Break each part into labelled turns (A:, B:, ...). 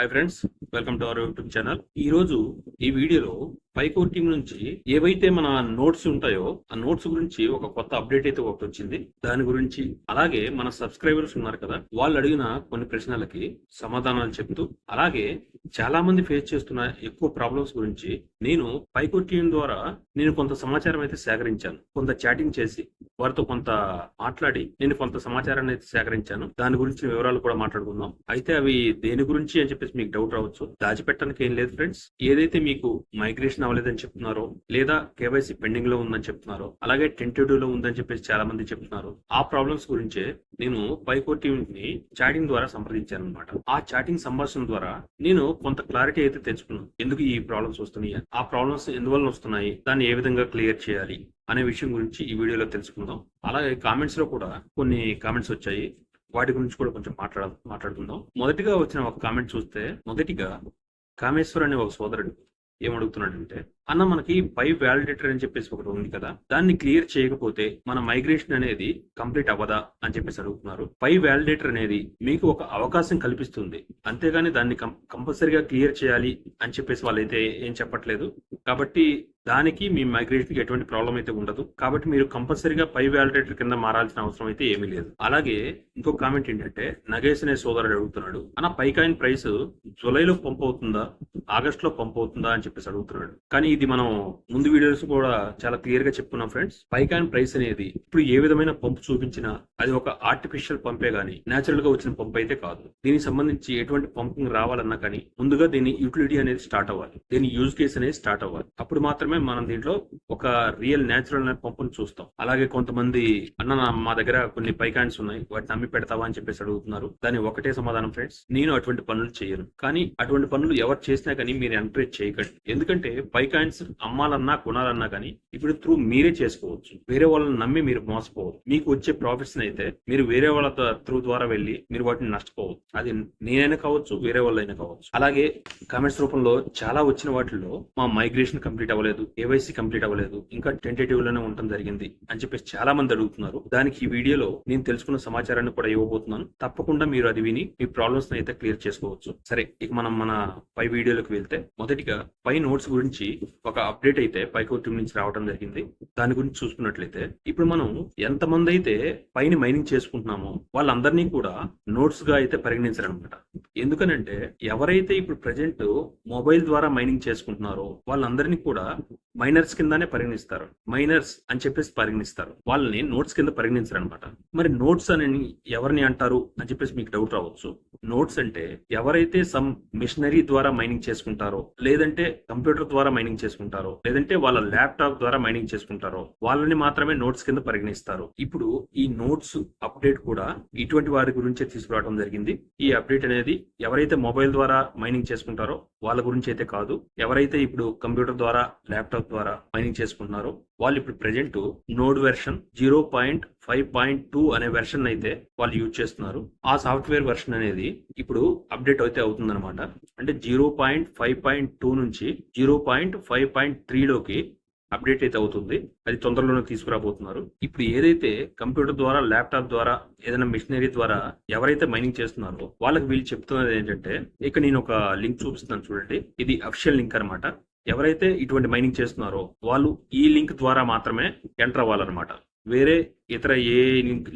A: Hi friends, welcome to our YouTube channel. ఈ రోజు ఈ వీడియోలో పైకోర్ టీం నుంచి ఏవైతే మన నోట్స్ ఉంటాయో ఆ నోట్స్ గురించి ఒక కొత్త అప్డేట్ అయితే ఒకటి వచ్చింది. దాని గురించి అలాగే మన సబ్స్క్రైబర్స్ ఉన్నారు కదా, వాళ్ళు అడిగిన కొన్ని ప్రశ్నలకి సమాధానాలు చెప్తూ, అలాగే చాలా మంది ఫేస్ చేస్తున్న ఎక్కువ ప్రాబ్లమ్స్ గురించి నేను పైకోర్ టీం ద్వారా నేను కొంత సమాచారం అయితే సేకరించాను. కొంత చాటింగ్ చేసి వారితో కొంత మాట్లాడి నేను కొంత సమాచారాన్ని అయితే సేకరించాను. దాని గురించి వివరాలు కూడా మాట్లాడుకుందాం. అయితే అవి దేని గురించి అని చెప్పేసి మీకు డౌట్ రావచ్చు. దాచిపెట్టడానికి ఏం లేదు ఫ్రెండ్స్. ఏదైతే మీకు మైగ్రేషన్ అవ్వలేదని చెప్తున్నారో, లేదా కేవైసీ పెండింగ్ లో ఉందని చెప్తున్నారో, అలాగే టెంటేటివ్ లో ఉందని చెప్పేసి చాలా మంది చెప్తున్నారు. ఆ ప్రాబ్లమ్స్ గురించే నేను పైకోర్ టీం ని చాటింగ్ ద్వారా సంప్రదించాను అనమాట. ఆ చాటింగ్ సంభాషణ ద్వారా నేను కొంత క్లారిటీ అయితే తెచ్చుకున్నాను. ఎందుకు ఈ ప్రాబ్లమ్స్ వస్తున్నాయి, ఆ ప్రాబ్లమ్స్ ఎందువల్ల వస్తున్నాయి, దాన్ని ఏ విధంగా క్లియర్ చేయాలి అనే విషయం గురించి ఈ వీడియోలో తెలుసుకుందాం. అలాగే కామెంట్స్ లో కూడా కొన్ని కామెంట్స్ వచ్చాయి, వాటి గురించి కూడా కొంచెం మాట్లాడుకుందాం. మొదటిగా వచ్చిన ఒక కామెంట్ చూస్తే, మొదటిగా కామేశ్వర్ అనే ఒక సోదరుడు ఏమడుగుతున్నాడంటే, అన్న మనకి పై వ్యాలిడేటర్ అని చెప్పేసి ఒకటి ఉంది కదా, దాన్ని క్లియర్ చేయకపోతే మన మైగ్రేషన్ అనేది కంప్లీట్ అవ్వదా అని చెప్పేసి అడుగుతున్నారు. పై వ్యాలిడేటర్ అనేది మీకు ఒక అవకాశం కల్పిస్తుంది, అంతేగాని దాన్ని కంపల్సరీగా క్లియర్ చేయాలి అని చెప్పేసి వాళ్ళైతే ఏం చెప్పట్లేదు. కాబట్టి దానికి మీ మైగ్రేషన్ కి ఎటువంటి ప్రాబ్లం అయితే ఉండదు. కాబట్టి మీరు కంపల్సరీగా పై వ్యాలిడేటర్ కింద మారాల్సిన అవసరం అయితే ఏమీ లేదు. అలాగే ఇంకో కామెంట్ ఏంటంటే, నగేష్ అనే సోదరుడు అడుగుతున్నాడు, అన్న పైకాయిన్ ప్రైస్ జూలైలో పంప్ అవుతుందా, ఆగస్ట్ లో పంప్ అవుతుందా అని చెప్పేసి అడుగుతున్నాడు. కానీ ఇది మనం ముందు వీడియోస్ కూడా చాలా క్లియర్ గా చెప్పుకున్నాం ఫ్రెండ్స్. పైకాయిన్ ప్రైస్ అనేది ఇప్పుడు ఏ విధమైన పంప్ చూపించినా అది ఒక ఆర్టిఫిషియల్ పంపే గానీ నేచురల్ గా వచ్చిన పంప్ అయితే కాదు. దీనికి సంబంధించి ఎటువంటి పంపింగ్ రావాలన్నా కానీ ముందుగా దీని యూటిలిటీ అనేది స్టార్ట్ అవ్వాలి, దీని యూజ్ కేస్ అనేది స్టార్ట్ అవ్వాలి. అప్పుడు మాత్రమే మనం దీంట్లో ఒక రియల్ నేచురల్ పంపును చూస్తాం. అలాగే కొంతమంది అన్న మా దగ్గర కొన్ని పైకాయిన్స్ ఉన్నాయి, వాటిని అమ్మి పెడతావా అని చెప్పేసి అడుగుతున్నారు. దాని ఒకటే సమాధానం ఫ్రెండ్స్, నేను అటువంటి పనులు చేయను. కానీ అటువంటి పనులు ఎవరు చేసినా కానీ మీరు ఎంకరేజ్ చేయకండి. ఎందుకంటే పైకాయిన్స్ అమ్మాలన్నా కొనాలన్నా కానీ ఇప్పుడు త్రూ మీరే చేసుకోవచ్చు. వేరే వాళ్ళని నమ్మి మీరు మోసపోవచ్చు. మీకు వచ్చే ప్రాఫిట్స్ అయితే మీరు వేరే వాళ్ళ త్రూ ద్వారా వెళ్ళి మీరు వాటిని నష్టపోవచ్చు. అది నేనైనా కావచ్చు, వేరే వాళ్ళైనా కావచ్చు. అలాగే కామెంట్స్ రూపంలో చాలా వచ్చిన వాటిల్లో మా మైగ్రేషన్ కంప్లీట్ అవ్వలేదు, కేవైసీ కంప్లీట్ అవ్వలేదు, ఇంకా టెంటేటివ్ లోనే ఉండటం జరిగింది అని చెప్పేసి చాలా మంది అడుగుతున్నారు. దానికి ఈ వీడియోలో నేను తెలుసుకున్న సమాచారాన్ని కూడా ఇవ్వబోతున్నాను. తప్పకుండా మీరు అది విని మీ ప్రాబ్లమ్స్ అయితే క్లియర్ చేసుకోవచ్చు. సరే, ఇక మనం మన పై వీడియోలోకి వెళ్తే, మొదటిగా పై నోట్స్ గురించి ఒక అప్డేట్ అయితే పైకోర్ టీం నుంచి రావడం జరిగింది. దాని గురించి చూసుకున్నట్లయితే, ఇప్పుడు మనం ఎంతమంది అయితే పైన మైనింగ్ చేసుకుంటున్నామో వాళ్ళందరినీ కూడా నోట్స్ గా అయితే పరిగణించారనమాట. ఎందుకనంటే ఎవరైతే ఇప్పుడు ప్రజెంట్ మొబైల్ ద్వారా మైనింగ్ చేసుకుంటున్నారో వాళ్ళందరినీ కూడా మైనర్స్ కిందానే పరిగణిస్తారు. మైనర్స్ అని చెప్పేసి పరిగణిస్తారు, వాళ్ళని నోట్స్ కింద పరిగణించరు అనమాట. మరి నోట్స్ అని ఎవరిని అంటారు అని చెప్పేసి మీకు డౌట్ రావచ్చు. నోట్స్ అంటే ఎవరైతే సమ్ మిషనరీ ద్వారా మైనింగ్ చేసుకుంటారో, లేదంటే కంప్యూటర్ ద్వారా మైనింగ్ చేసుకుంటారో, లేదంటే వాళ్ళ ల్యాప్టాప్ ద్వారా మైనింగ్ చేసుకుంటారో వాళ్ళని మాత్రమే నోట్స్ కింద పరిగణిస్తారు. ఇప్పుడు ఈ నోట్స్ అప్డేట్ కూడా ఇటువంటి వారి గురించే తీసుకురావడం జరిగింది. ఈ అప్డేట్ అనేది ఎవరైతే మొబైల్ ద్వారా మైనింగ్ చేసుకుంటారో వాళ్ళ గురించి అయితే కాదు. ఎవరైతే ఇప్పుడు కంప్యూటర్ ద్వారా, ల్యాప్టాప్ ద్వారా మైనింగ్ చేసుకుంటున్నారో వాళ్ళు ఇప్పుడు ప్రెజెంట్ నోడ్ వెర్షన్ 0.5.2 అనే వెర్షన్ అయితే వాళ్ళు యూజ్ చేస్తున్నారు. ఆ సాఫ్ట్వేర్ వెర్షన్ అనేది ఇప్పుడు అప్డేట్ అయితే అవుతుంది అనమాట. అంటే 0.5.2 నుంచి 0.5.3లోకి అప్డేట్ అయితే అవుతుంది. అది తొందరలోనే తీసుకురాబోతున్నారు. ఇప్పుడు ఏదైతే కంప్యూటర్ ద్వారా, ల్యాప్టాప్ ద్వారా, ఏదైనా మిషనరీ ద్వారా ఎవరైతే మైనింగ్ చేస్తున్నారో వాళ్ళకి వీళ్ళు చెప్తున్నది ఏంటంటే, ఇక నేను ఒక లింక్ చూపిస్తున్నాను చూడండి. ఇది అఫిషియల్ లింక్ అనమాట. ఎవరైతే ఇటువంటి మైనింగ్ చేస్తున్నారో వాళ్ళు ఈ లింక్ ద్వారా మాత్రమే ఎంటర్ అవ్వాలన్నమాట. వేరే ఇతర ఏ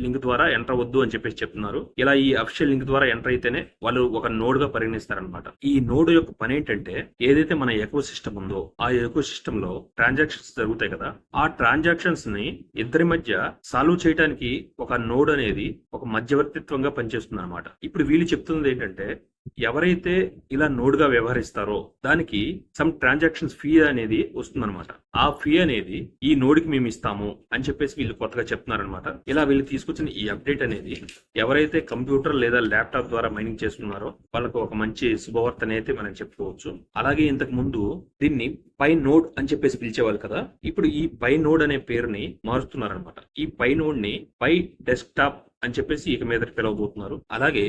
A: లింక్ ద్వారా ఎంటర్ వద్దు అని చెప్పేసి చెప్తున్నారు. ఇలా ఈ అఫిషియల్ లింక్ ద్వారా ఎంటర్ అయితేనే వాళ్ళు ఒక నోడ్ గా పరిగణిస్తారనమాట. ఈ నోడ్ యొక్క పని ఏంటంటే, ఏదైతే మన ఎకో సిస్టమ్ ఉందో ఆ ఎకో సిస్టమ్ లో ట్రాన్సాక్షన్స్ జరుగుతాయి కదా, ఆ ట్రాన్సాక్షన్స్ ని ఇద్దరి మధ్య సాల్వ్ చేయడానికి ఒక నోడ్ అనేది ఒక మధ్యవర్తిత్వంగా పనిచేస్తుంది అనమాట. ఇప్పుడు వీళ్ళు చెప్తున్నది ఏంటంటే, ఎవరైతే ఇలా నోడ్ గా వ్యవహరిస్తారో దానికి సమ్ ట్రాన్సాక్షన్స్ ఫీ అనేది వస్తుందన్నమాట. ఆ ఫీ అనేది ఈ నోడ్ కి మేము ఇస్తాము అని చెప్పేసి వీళ్ళు కొత్తగా చెప్తున్నారనమాట. ఇలా వీళ్ళు తీసుకొచ్చిన ఈ అప్డేట్ అనేది ఎవరైతే కంప్యూటర్ లేదా ల్యాప్టాప్ ద్వారా మైనింగ్ చేస్తున్నారో వాళ్ళకు ఒక మంచి శుభవార్త అయితే మనం చెప్పుకోవచ్చు. అలాగే ఇంతకు ముందు దీన్ని పై నోడ్ అని చెప్పేసి పిలిచేవాళ్ళు కదా, ఇప్పుడు ఈ పై నోడ్ అనే పేరుని మారుస్తున్నారనమాట. ఈ పై నోడ్ ని పై డెస్క్టాప్ అని చెప్పేసి ఇక మీద పిలవబోతున్నారు. అలాగే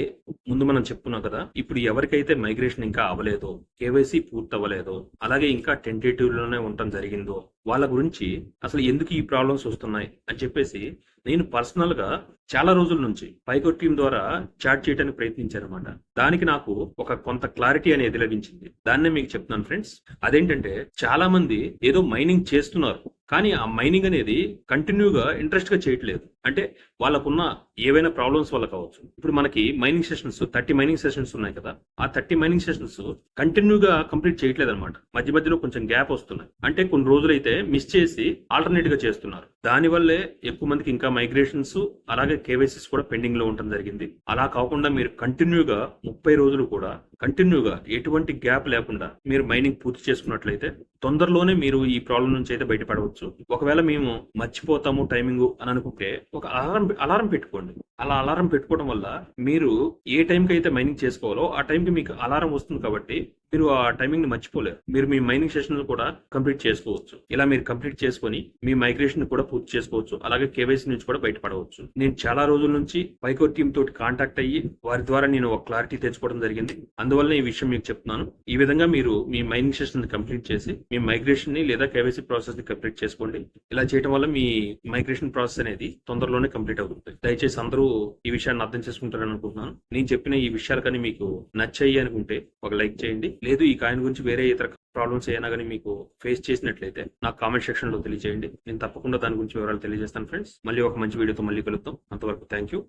A: ముందు మనం చెప్పుకున్నాం కదా, ఇప్పుడు ఎవరికైతే మైగ్రేషన్ ఇంకా అవ్వలేదో, కేవైసీ పూర్తి అవ్వలేదో, అలాగే ఇంకా టెంటేటివ్ లోనే ఉండటం జరిగిందో వాళ్ళ గురించి అసలు ఎందుకు ఈ ప్రాబ్లమ్స్ వస్తున్నాయి అని చెప్పేసి నేను పర్సనల్ గా చాలా రోజుల నుంచి పైకోర్ టీం ద్వారా చాట్ చేయడానికి ప్రయత్నించానమాట. దానికి నాకు ఒక కొంత క్లారిటీ అనేది లభించింది. దాన్నే మీకు చెప్తున్నాను ఫ్రెండ్స్. అదేంటంటే చాలా మంది ఏదో మైనింగ్ చేస్తున్నారు, కానీ ఆ మైనింగ్ అనేది కంటిన్యూగా ఇంట్రెస్ట్ గా చేయట్లేదు. అంటే వాళ్ళకున్న ఏవైనా ప్రాబ్లమ్స్ వల్ల కావచ్చు. ఇప్పుడు మనకి మైనింగ్ సెషన్స్ 30 మైనింగ్ సెషన్స్ ఉన్నాయి కదా, ఆ 30 మైనింగ్ సెషన్స్ కంటిన్యూగా కంప్లీట్ చేయట్లేదు అనమాట. మధ్య మధ్యలో కొంచెం గ్యాప్ వస్తున్నాయి. అంటే కొన్ని రోజులైతే మిస్ చేసి ఆల్టర్నేట్ గా చేస్తున్నారు. దానివల్లే ఎక్కువ మందికి ఇంకా మైగ్రేషన్స్ అలాగే కేవైసీస్ కూడా పెండింగ్ లో ఉండడం జరిగింది. అలా కాకుండా మీరు కంటిన్యూగా 30 రోజులు కూడా కంటిన్యూగా ఎటువంటి గ్యాప్ లేకుండా మీరు మైనింగ్ పూర్తి చేసుకున్నట్లయితే తొందరలోనే మీరు ఈ ప్రాబ్లం నుంచి అయితే బయటపడవచ్చు. ఒకవేళ మేము మర్చిపోతాము టైమింగ్ అని అనుకుంటే ఒక అలారం పెట్టుకోండి. అలా అలారం పెట్టుకోవడం వల్ల మీరు ఏ టైంకి అయితే మైనింగ్ చేసుకోవాలో ఆ టైంకి మీకు అలారం వస్తుంది కాబట్టి మీరు ఆ టైమింగ్ ని మర్చిపోలేరు. మీరు మీ మైనింగ్ సెషన్ కూడా కంప్లీట్ చేసుకోవచ్చు. ఇలా మీరు కంప్లీట్ చేసుకొని మీ మైగ్రేషన్ కూడా పూర్తి చేసుకోవచ్చు. అలాగే కేవైసీ నుంచి కూడా బయటపడవచ్చు. నేను చాలా రోజుల నుంచి పైకోర్ టీమ్ తోటి కాంటాక్ట్ అయ్యి వారి ద్వారా నేను ఒక క్లారిటీ తెచ్చుకోవడం జరిగింది. అందువల్ల ఈ విషయం మీకు చెప్తున్నాను. ఈ విధంగా మీరు మీ మైనింగ్ సెషన్ కంప్లీట్ చేసి మీ మైగ్రేషన్ ని లేదా కేవైసీ ప్రాసెస్ ని కంప్లీట్ చేసుకోండి. ఇలా చేయడం వల్ల మీ మైగ్రేషన్ ప్రాసెస్ అనేది తొందరలోనే కంప్లీట్ అవుతుంది. దయచేసి అందరూ ఈ విషయాన్ని అర్థం చేసుకుంటారని అనుకుంటున్నాను. నేను చెప్పిన ఈ విషయాలు కానీ మీకు నచ్చాయి అనుకుంటే ఒక లైక్ చేయండి. లేదు ఈ కాయిన్ గురించి వేరే ఇతర ప్రాబ్లమ్స్ ఏమైనా కానీ మీకు ఫేస్ చేసినట్లయితే నాకు కామెంట్ సెక్షన్ లో తెలియజేయండి. నేను తప్పకుండా దాని గురించి వివరాలు తెలియజేస్తాను ఫ్రెండ్స్. మళ్ళీ ఒక మంచి వీడియోతో మళ్ళీ కలుద్దాం. అంతవరకు థ్యాంక్ యూ.